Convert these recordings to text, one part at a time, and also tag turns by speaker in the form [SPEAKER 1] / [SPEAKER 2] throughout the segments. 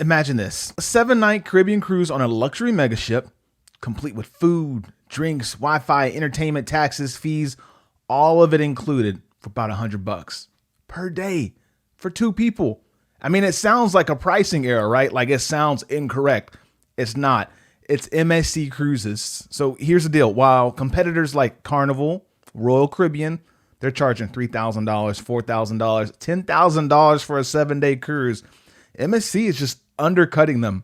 [SPEAKER 1] Imagine this, a 7-night Caribbean cruise on a luxury megaship, complete with food, drinks, Wi-Fi, entertainment, taxes, fees, all of it included for about $100 per day for 2 people. I mean, it sounds like a pricing error, right? Like it sounds incorrect. It's not. It's MSC Cruises. So here's the deal. While competitors like Carnival, Royal Caribbean, they're charging $3,000, $4,000, $10,000 for a 7-day cruise, MSC is just undercutting them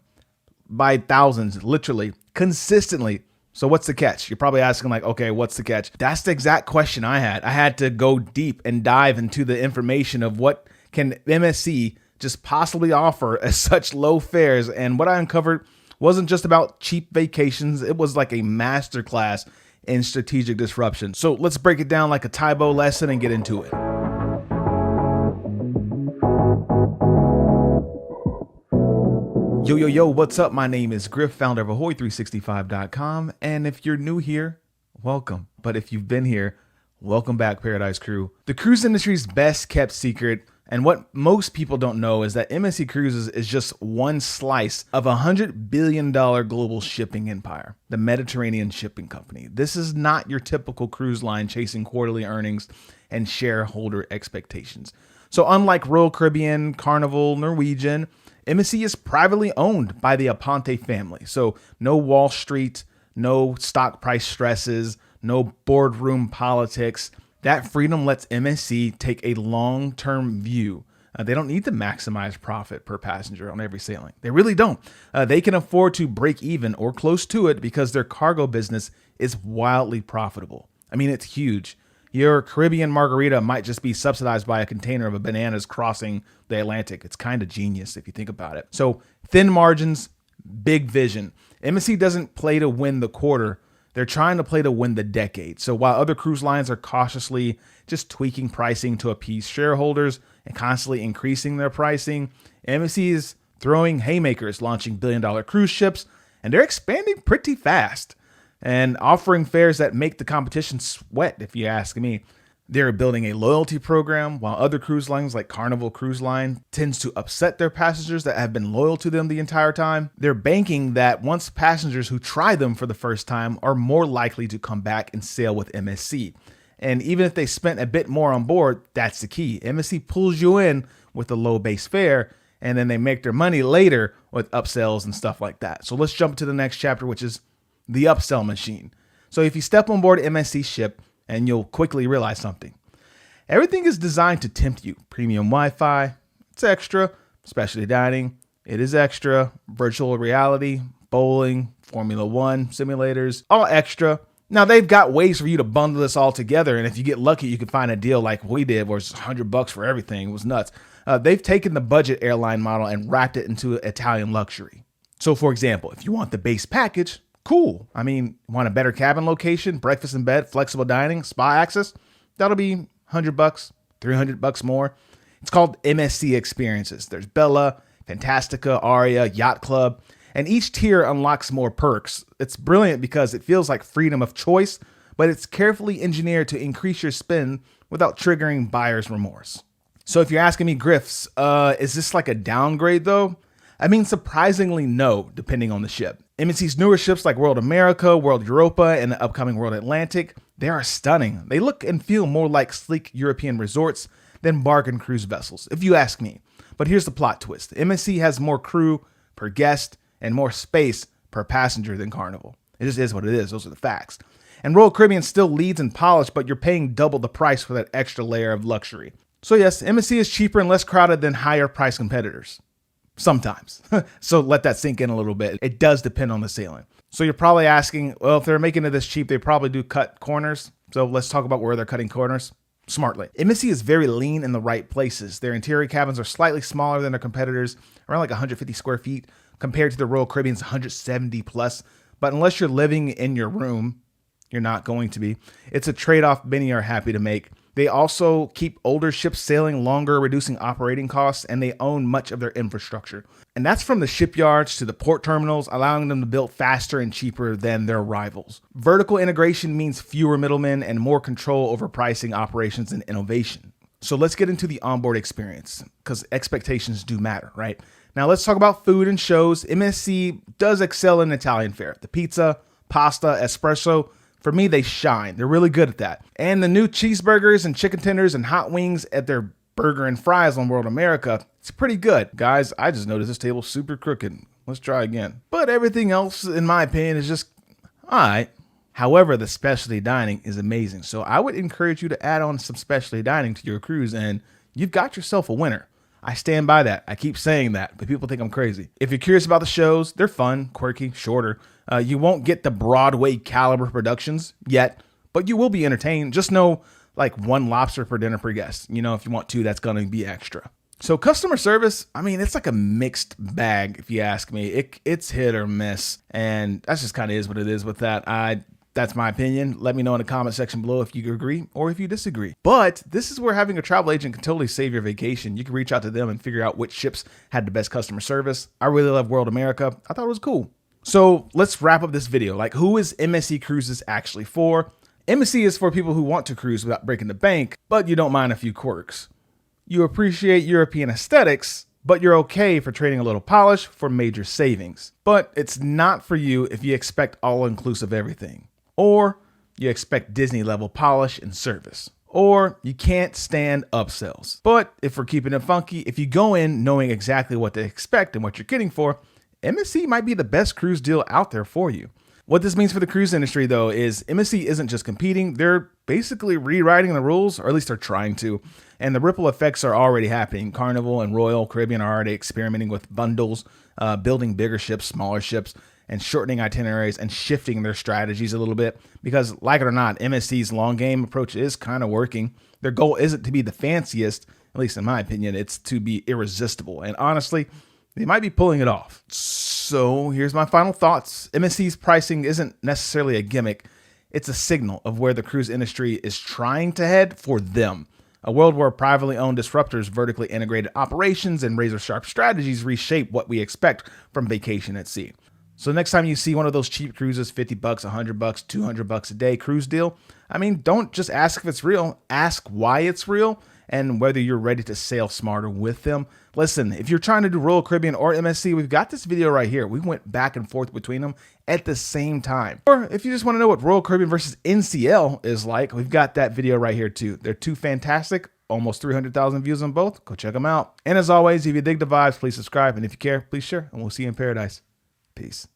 [SPEAKER 1] by thousands, literally, consistently. So what's the catch? You're probably asking like, okay, what's the catch? That's the exact question I had. I had to go deep and dive into the information of what can MSC just possibly offer at such low fares. And what I uncovered wasn't just about cheap vacations. It was like a masterclass in strategic disruption. So let's break it down like a Taibo lesson and get into it. Yo, what's up? My name is Griff, founder of Ahoy365.com. And if you're new here, welcome. But if you've been here, welcome back, Paradise Crew. The cruise industry's best kept secret, and what most people don't know, is that MSC Cruises is just one slice of a $100 billion global shipping empire, the Mediterranean Shipping Company. This is not your typical cruise line chasing quarterly earnings and shareholder expectations. So unlike Royal Caribbean, Carnival, Norwegian, MSC is privately owned by the Aponte family. So no Wall Street, no stock price stresses, no boardroom politics. That freedom lets MSC take a long-term view. They don't need to maximize profit per passenger on every sailing. They really don't. They can afford to break even or close to it because their cargo business is wildly profitable. I mean, it's huge. Your Caribbean margarita might just be subsidized by a container of bananas crossing the Atlantic. It's kind of genius if you think about it. So thin margins, big vision. MSC doesn't play to win the quarter. They're trying to play to win the decade. So while other cruise lines are cautiously just tweaking pricing to appease shareholders and constantly increasing their pricing, MSC is throwing haymakers, launching billion-dollar cruise ships, and they're expanding pretty fast and offering fares that make the competition sweat, if you ask me. They're building a loyalty program, while other cruise lines like Carnival Cruise Line tends to upset their passengers that have been loyal to them the entire time. They're banking that once passengers who try them for the first time are more likely to come back and sail with MSC. And even if they spent a bit more on board, that's the key. MSC pulls you in with a low base fare, and then they make their money later with upsells and stuff like that. So let's jump to the next chapter, which is the Upsell Machine. So if you step on board MSC ship, and you'll quickly realize something. Everything is designed to tempt you. Premium Wi-Fi, it's extra. Specialty dining, it is extra. Virtual reality, bowling, Formula One simulators, all extra. Now they've got ways for you to bundle this all together, and if you get lucky, you can find a deal like we did where it's $100 for everything. It was nuts. They've taken the budget airline model and wrapped it into Italian luxury. So for example, if you want the base package, cool. I mean, want a better cabin location, breakfast in bed, flexible dining, spa access? That'll be $100, $300 more. It's called MSC Experiences. There's Bella, Fantastica, Aria, Yacht Club, and each tier unlocks more perks. It's brilliant because it feels like freedom of choice, but it's carefully engineered to increase your spend without triggering buyer's remorse. So if you're asking me, Griffs, is this like a downgrade though? I mean, surprisingly no, depending on the ship. MSC's newer ships like World America, World Europa, and the upcoming World Atlantic, they are stunning. They look and feel more like sleek European resorts than bargain cruise vessels, if you ask me. But here's the plot twist. MSC has more crew per guest and more space per passenger than Carnival. It just is what it is. Those are the facts. And Royal Caribbean still leads in polish, but you're paying double the price for that extra layer of luxury. So yes, MSC is cheaper and less crowded than higher price competitors. Sometimes. So let that sink in a little bit. It does depend on the sailing. So you're probably asking, well, if they're making it this cheap, they probably do cut corners. So let's talk about where they're cutting corners smartly. MSC is very lean in the right places. Their interior cabins are slightly smaller than their competitors, around like 150 square feet compared to the Royal Caribbean's 170 plus. But unless you're living in your room, you're not going to be. It's a trade-off many are happy to make. They also keep older ships sailing longer, reducing operating costs, and they own much of their infrastructure. And that's from the shipyards to the port terminals, allowing them to build faster and cheaper than their rivals. Vertical integration means fewer middlemen and more control over pricing, operations, and innovation. So let's get into the onboard experience, because expectations do matter, right? Now let's talk about food and shows. MSC does excel in Italian fare. The pizza, pasta, espresso, for me, they shine. They're really good at that. And the new cheeseburgers and chicken tenders and hot wings at their burger and fries on World America, it's pretty good. Guys, I just noticed this table's super crooked. Let's try again. But everything else, in my opinion, is just all right. However, the specialty dining is amazing. So I would encourage you to add on some specialty dining to your cruise and you've got yourself a winner. I stand by that. I keep saying that, but people think I'm crazy. If you're curious about the shows, they're fun, quirky, shorter. You won't get the Broadway caliber productions yet, but you will be entertained. Just know like one lobster per dinner per guest. You know, if you want two, that's going to be extra. So customer service, I mean, it's like a mixed bag, if you ask me. It's hit or miss, and that's just kind of is what it is with that. That's my opinion. Let me know in the comment section below if you agree or if you disagree. But this is where having a travel agent can totally save your vacation. You can reach out to them and figure out which ships had the best customer service. I really love World America. I thought it was cool. So let's wrap up this video. Like, who is MSC Cruises actually for? MSC is for people who want to cruise without breaking the bank, but you don't mind a few quirks. You appreciate European aesthetics, but you're okay for trading a little polish for major savings. But it's not for you if you expect all-inclusive everything. Or you expect Disney level polish and service. Or you can't stand upsells. But if we're keeping it funky, if you go in knowing exactly what to expect and what you're getting for, MSC might be the best cruise deal out there for you. What this means for the cruise industry, though, is MSC isn't just competing. They're basically rewriting the rules, or at least they're trying to. And the ripple effects are already happening. Carnival and Royal Caribbean are already experimenting with bundles, building bigger ships, smaller ships, and shortening itineraries and shifting their strategies a little bit. Because, like it or not, MSC's long game approach is kind of working. Their goal isn't to be the fanciest, at least in my opinion. It's to be irresistible. And honestly, they might be pulling it off. So here's my final thoughts. MSC's pricing isn't necessarily a gimmick. It's a signal of where the cruise industry is trying to head for them. A world where privately owned disruptors, vertically integrated operations, and razor-sharp strategies reshape what we expect from vacation at sea. So next time you see one of those cheap cruises, $50, $100, $200 a day cruise deal, I mean, don't just ask if it's real. Ask why it's real and whether you're ready to sail smarter with them. Listen, if you're trying to do Royal Caribbean or MSC, we've got this video right here. We went back and forth between them at the same time. Or if you just want to know what Royal Caribbean versus NCL is like, we've got that video right here too. They're two fantastic, almost 300,000 views on both. Go check them out. And as always, if you dig the vibes, please subscribe. And if you care, please share. And we'll see you in paradise. Peace.